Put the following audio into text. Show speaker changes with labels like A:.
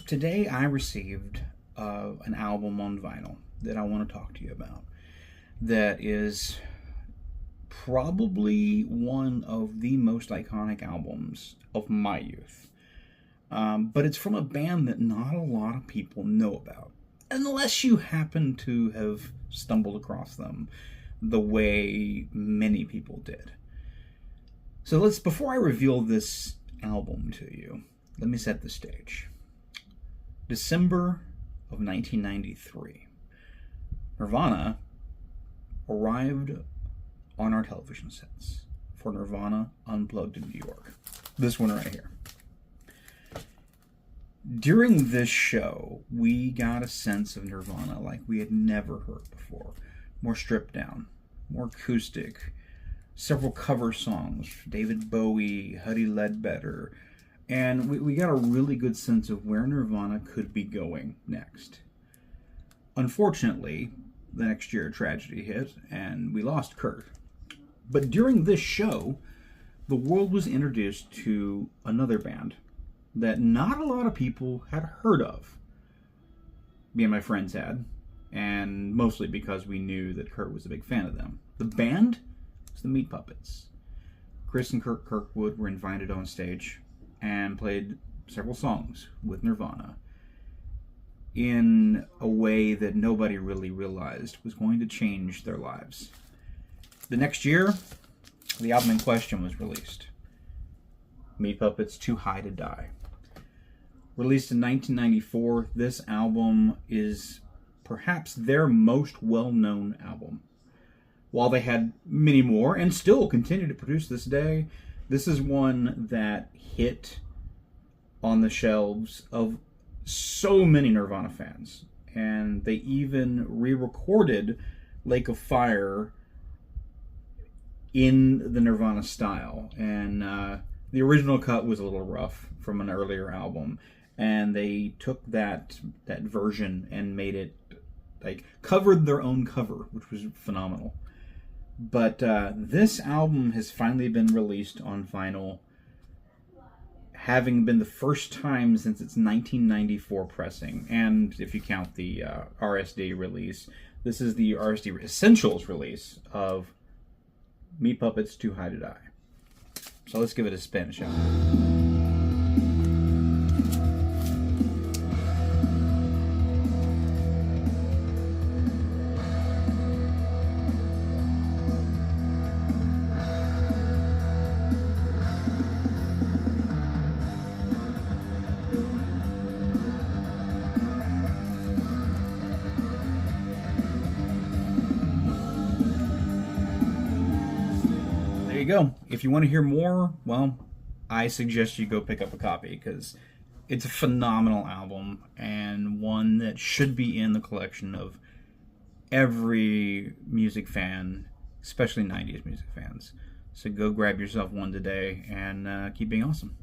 A: Today I received an album on vinyl that I want to talk to you about that is probably one of the most iconic albums of my youth. But it's from a band that not a lot of people know about, unless you happen to have stumbled across them the way many people did. So before I reveal this album to you, let me set the stage. December of 1993, Nirvana arrived on our television sets for Nirvana Unplugged in New York. This one right here. During this show, we got a sense of Nirvana like we had never heard before. More stripped down, more acoustic, several cover songs, David Bowie, Huddy Ledbetter, and we got a really good sense of where Nirvana could be going next. Unfortunately, the next year tragedy hit, and we lost Kurt. But during this show, the world was introduced to another band that not a lot of people had heard of. Me and my friends had, and mostly because we knew that Kurt was a big fan of them. The band was the Meat Puppets. Chris and Kurt Kirkwood were invited on stage and played several songs with Nirvana in a way that nobody really realized was going to change their lives. The next year, the album in question was released. Meat Puppets' Too High to Die. Released in 1994, this album is perhaps their most well-known album. While they had many more, and still continue to produce this day, this is one that hit on the shelves of so many Nirvana fans. And they even re-recorded Lake of Fire in the Nirvana style. And the original cut was a little rough from an earlier album. And they took that version and made it, covered their own cover, which was phenomenal. But this album has finally been released on vinyl, having been the first time since its 1994 pressing. And if you count the RSD release, this is the RSD Essentials release of Meat Puppets' Too High to Die. So let's give it a spin, shall we? There you go. If you want to hear more, well, I suggest you go pick up a copy because it's a phenomenal album and one that should be in the collection of every music fan, especially 90s music fans. So go grab yourself one today and keep being awesome.